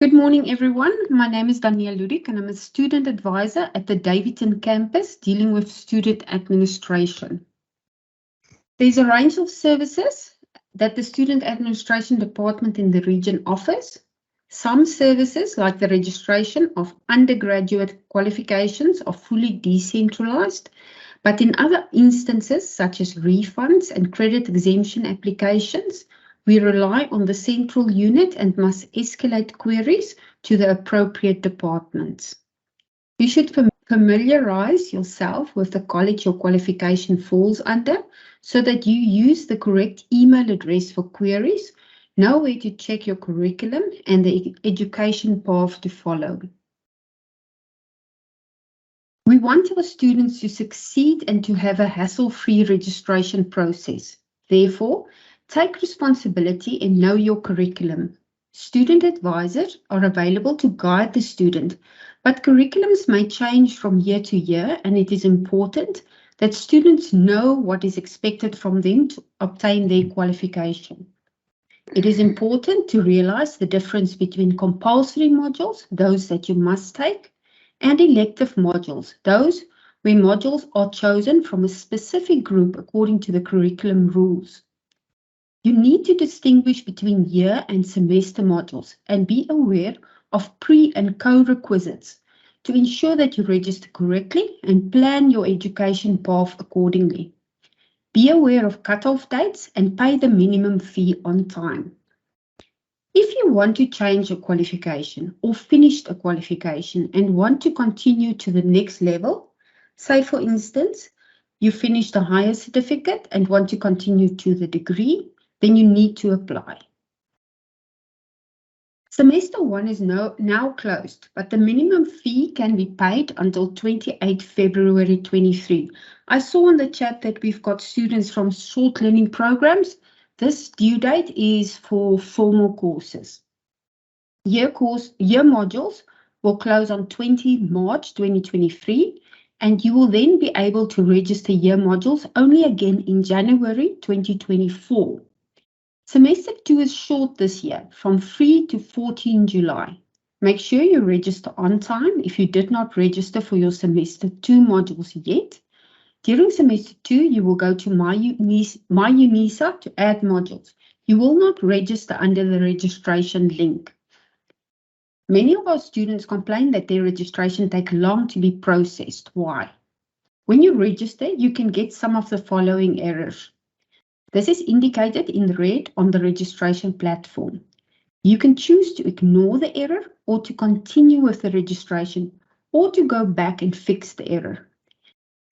Good morning, everyone. My name is Daneel Ludick, and I'm a student advisor at the Davidson campus dealing with student administration. There's a range of services that the student administration department in the region offers. Some services, like the registration of undergraduate qualifications, are fully decentralized, but in other instances, such as refunds and credit exemption applications, we rely on the central unit and must escalate queries to the appropriate departments. You should familiarize yourself with the college your qualification falls under so that you use the correct email address for queries, know where to check your curriculum, and the education path to follow. We want our students to succeed and to have a hassle-free registration process. Therefore, take responsibility and know your curriculum. Student advisors are available to guide the student, but curriculums may change from year to year, and it is important that students know what is expected from them to obtain their qualification. It is important to realize the difference between compulsory modules, those that you must take, and elective modules, those where modules are chosen from a specific group according to the curriculum rules. You need to distinguish between year and semester modules and be aware of pre- and co-requisites to ensure that you register correctly and plan your education path accordingly. Be aware of cutoff dates and pay the minimum fee on time. If you want to change a qualification or finished a qualification and want to continue to the next level, say for instance, you finished a higher certificate and want to continue to the degree, then you need to apply. Semester 1 is now closed, but the minimum fee can be paid until 28 February 23. I saw in the chat that we've got students from short learning programs. This due date is for formal courses. Year modules will close on 20 March 2023, and you will then be able to register year modules only again in January 2024. Semester 2 is short this year, from 3 to 14 July. Make sure you register on time if you did not register for your Semester 2 modules yet. During Semester 2, you will go to My UNISA to add modules. You will not register under the registration link. Many of our students complain that their registration takes long to be processed. Why? When you register, you can get some of the following errors. This is indicated in red on the registration platform. You can choose to ignore the error or to continue with the registration or to go back and fix the error.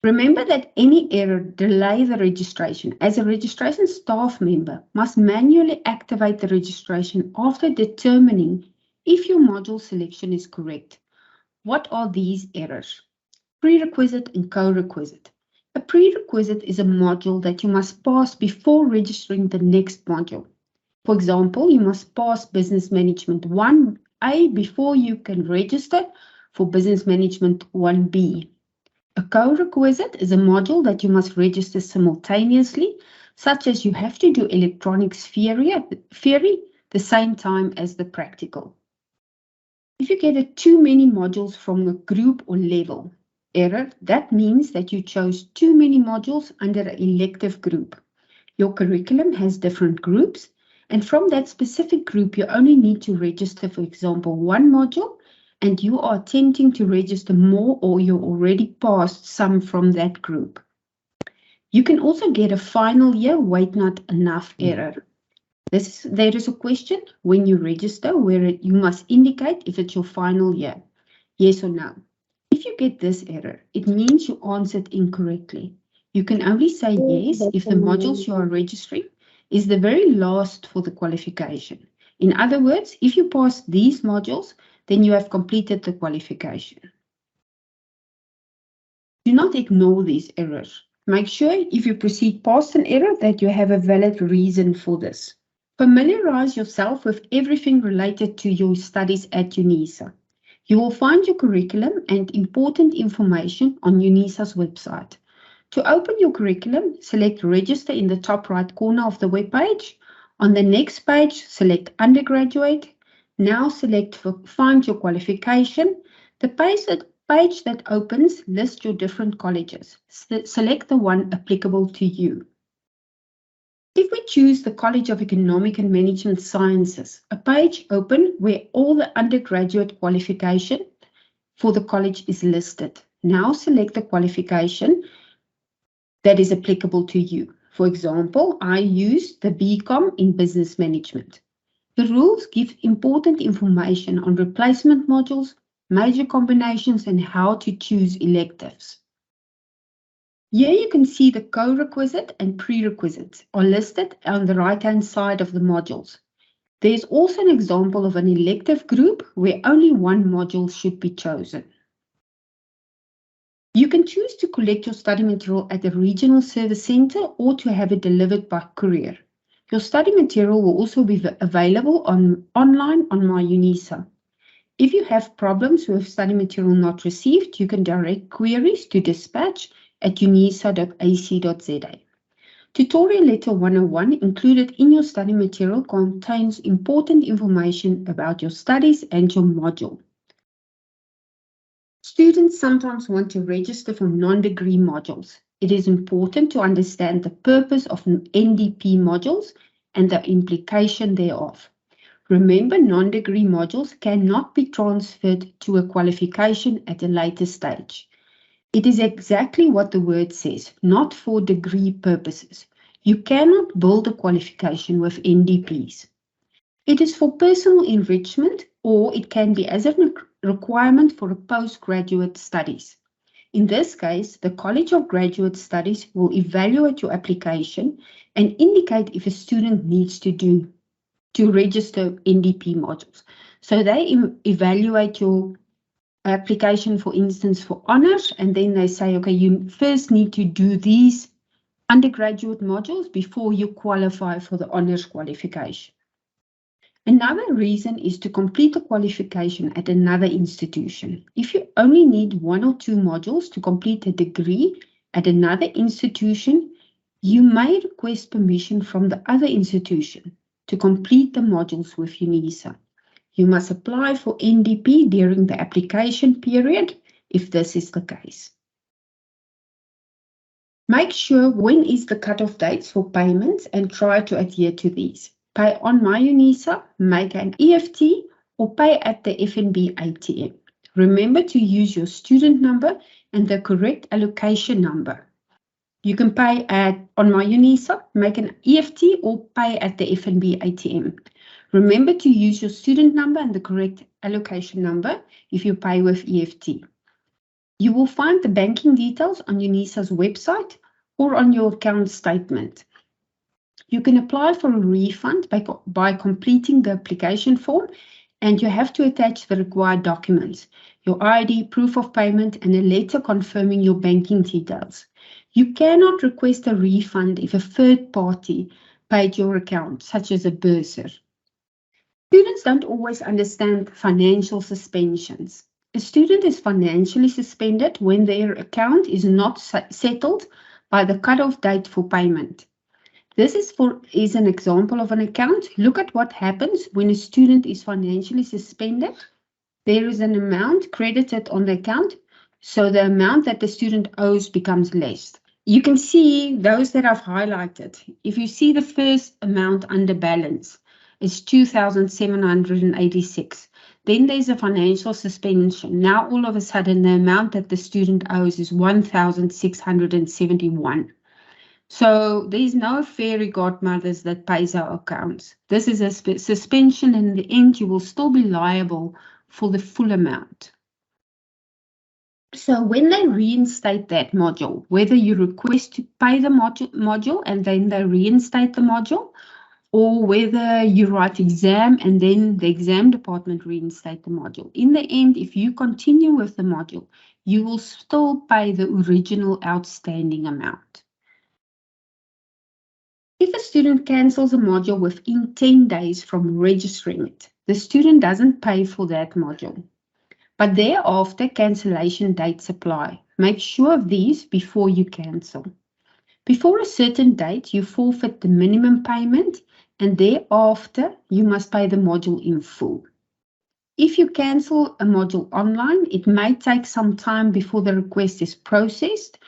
Remember that any error delays the registration, as a registration staff member must manually activate the registration after determining if your module selection is correct. What are these errors? Prerequisite and co-requisite. A prerequisite is a module that you must pass before registering the next module. For example, you must pass Business Management 1A before you can register for Business Management 1B. A co-requisite is a module that you must register simultaneously, such as you have to do electronics theory at the same time as the practical. If you get too many modules from a group or level error, that means that you chose too many modules under an elective group. Your curriculum has different groups, and from that specific group, you only need to register, for example, one module, and you are attempting to register more, or you already passed some from that group. You can also get a final year wait not enough error. There is a question when you register where you must indicate if it's your final year, yes or no. If you get this error, it means you answered incorrectly. You can only say yes if the modules you are registering is the very last for the qualification. In other words, if you pass these modules, then you have completed the qualification. Do not ignore these errors. Make sure if you proceed past an error that you have a valid reason for this. Familiarize yourself with everything related to your studies at UNISA. You will find your curriculum and important information on UNISA's website. To open your curriculum, select Register in the top right corner of the web page. On the next page, select Undergraduate. Now select Find Your Qualification. The page that opens lists your different colleges. Select the one applicable to you. If we choose the College of Economic and Management Sciences, a page opens where all the undergraduate qualification for the college is listed. Now select the qualification that is applicable to you. For example, I use the BCom in Business Management. The rules give important information on replacement modules, major combinations, and how to choose electives. Here you can see the co-requisite and prerequisites are listed on the right-hand side of the modules. There is also an example of an elective group where only one module should be chosen. You can choose to collect your study material at the regional service centre or to have it delivered by courier. Your study material will also be available online on My UNISA. If you have problems with study material not received, you can direct queries to dispatch@unisa.ac.za. Tutorial Letter 101 included in your study material contains important information about your studies and your module. Students sometimes want to register for non-degree modules. It is important to understand the purpose of NDP modules and the implication thereof. Remember, non-degree modules cannot be transferred to a qualification at a later stage. It is exactly what the word says, not for degree purposes. You cannot build a qualification with NDPs. It is for personal enrichment, or it can be as a requirement for postgraduate studies. In this case, the College of Graduate Studies will evaluate your application and indicate if a student needs to register NDP modules. So they evaluate your application, for instance, for honours, and then they say, okay, you first need to do these undergraduate modules before you qualify for the honours qualification. Another reason is to complete the qualification at another institution. If you only need 1 or 2 modules to complete a degree at another institution, you may request permission from the other institution to complete the modules with UNISA. You must apply for NDP during the application period if this is the case. Make sure when is the cutoff dates for payments and try to adhere to these. Pay on My UNISA, make an EFT, or pay at the FNB ATM. Remember to use your student number and the correct allocation number. You can pay on My UNISA, make an EFT, or pay at the FNB ATM. Remember to use your student number and the correct allocation number if you pay with EFT. You will find the banking details on UNISA's website or on your account statement. You can apply for a refund by completing the application form, and you have to attach the required documents, your ID, proof of payment, and a letter confirming your banking details. You cannot request a refund if a third party paid your account, such as a bursar. Students don't always understand financial suspensions. A student is financially suspended when their account is not settled by the cutoff date for payment. This is an example of an account. Look at what happens when a student is financially suspended. There is an amount credited on the account, so the amount that the student owes becomes less. You can see those that I've highlighted. If you see the first amount under balance, it's 2,786. Then there's a financial suspension. Now all of a sudden the amount that the student owes is 1,671. So there's no fairy godmothers that pays our accounts. This is a suspension, and in the end you will still be liable for the full amount. So when they reinstate that module, whether you request to pay the module and then they reinstate the module, or whether you write exam and then the exam department reinstate the module. In the end, if you continue with the module, you will still pay the original outstanding amount. If a student cancels a module within 10 days from registering it, the student doesn't pay for that module. But thereafter, cancellation dates apply. Make sure of these before you cancel. Before a certain date, you forfeit the minimum payment, and thereafter, you must pay the module in full. If you cancel a module online, it may take some time before the request is processed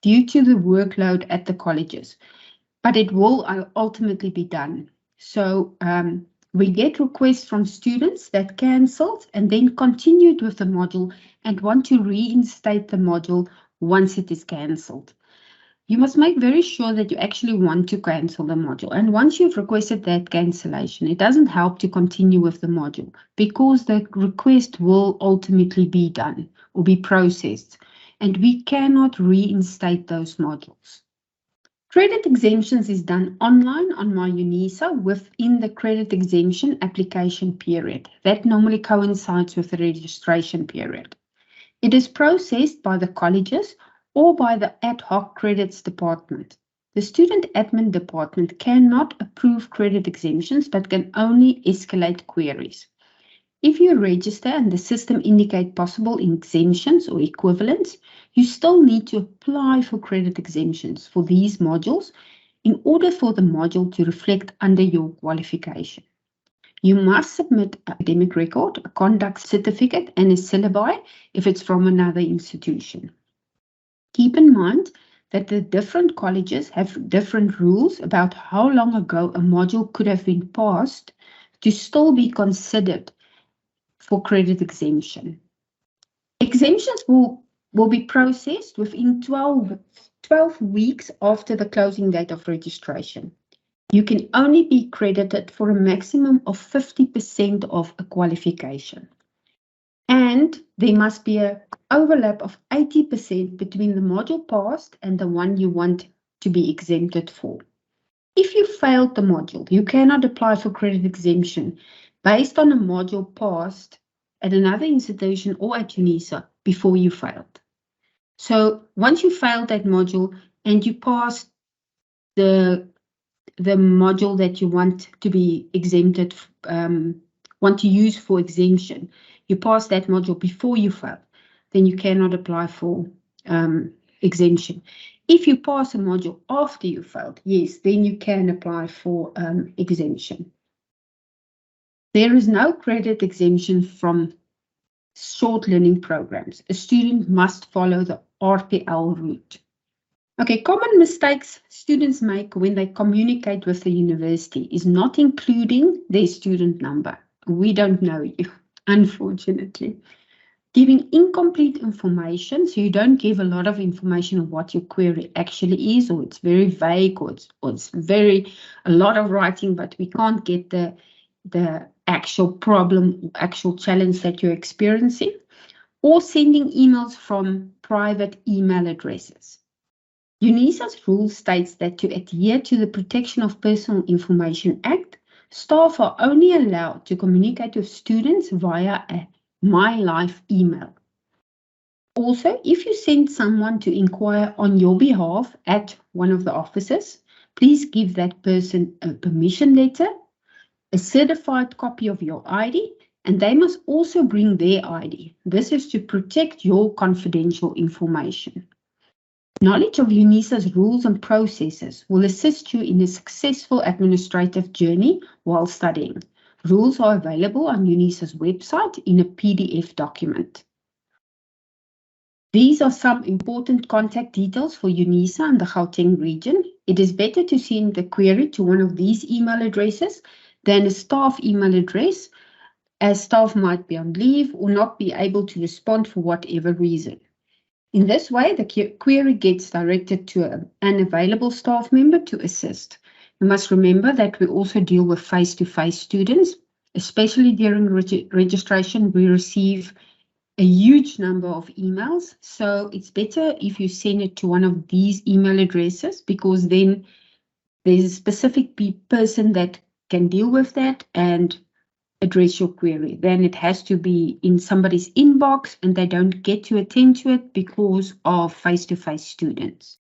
due to the workload at the colleges, but it will ultimately be done. So we get requests from students that cancelled and then continued with the module and want to reinstate the module once it is cancelled. You must make very sure that you actually want to cancel the module. And once you've requested that cancellation, it doesn't help to continue with the module because the request will ultimately be done or be processed, and we cannot reinstate those modules. Credit exemptions is done online on My UNISA within the credit exemption application period. That normally coincides with the registration period. It is processed by the colleges or by the ad hoc credits department. The student admin department cannot approve credit exemptions but can only escalate queries. If you register and the system indicates possible exemptions or equivalents, you still need to apply for credit exemptions for these modules in order for the module to reflect under your qualification. You must submit an academic record, a conduct certificate, and a syllabi if it's from another institution. Keep in mind that the different colleges have different rules about how long ago a module could have been passed to still be considered for credit exemption. Exemptions will be processed within 12 weeks after the closing date of registration. You can only be credited for a maximum of 50% of a qualification. And there must be an overlap of 80% between the module passed and the one you want to be exempted for. If you failed the module, you cannot apply for credit exemption based on a module passed at another institution or at UNISA before you failed. So once you failed that module and you passed the module that you want to be exempted, want to use for exemption, you pass that module before you fail, then you cannot apply for exemption. If you pass a module after you failed, yes, then you can apply for exemption. There is no credit exemption from short learning programs. A student must follow the RPL route. Okay, common mistakes students make when they communicate with the university is not including their student number. We don't know you, unfortunately. Giving incomplete information, so you don't give a lot of information on what your query actually is, or it's very vague, or it's very a lot of writing, but we can't get the actual problem, actual challenge that you're experiencing, or sending emails from private email addresses. UNISA's rule states that to adhere to the Protection of Personal Information Act, staff are only allowed to communicate with students via a My Life email. Also, if you send someone to inquire on your behalf at one of the offices, please give that person a permission letter, a certified copy of your ID, and they must also bring their ID. This is to protect your confidential information. Knowledge of UNISA's rules and processes will assist you in a successful administrative journey while studying. Rules are available on UNISA's website in a PDF document. These are some important contact details for UNISA and the Gauteng region. It is better to send the query to one of these email addresses than a staff email address, as staff might be on leave or not be able to respond for whatever reason. In this way, the query gets directed to an available staff member to assist. You must remember that we also deal with face-to-face students, especially during registration. We receive a huge number of emails, so it's better if you send it to one of these email addresses, because then there's a specific person that can deal with that and address your query. Then it has to be in somebody's inbox and they don't get to attend to it because of face-to-face students.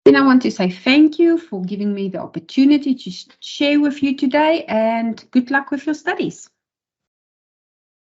Then I want to say thank you for giving me the opportunity to share with you today, and good luck with your studies.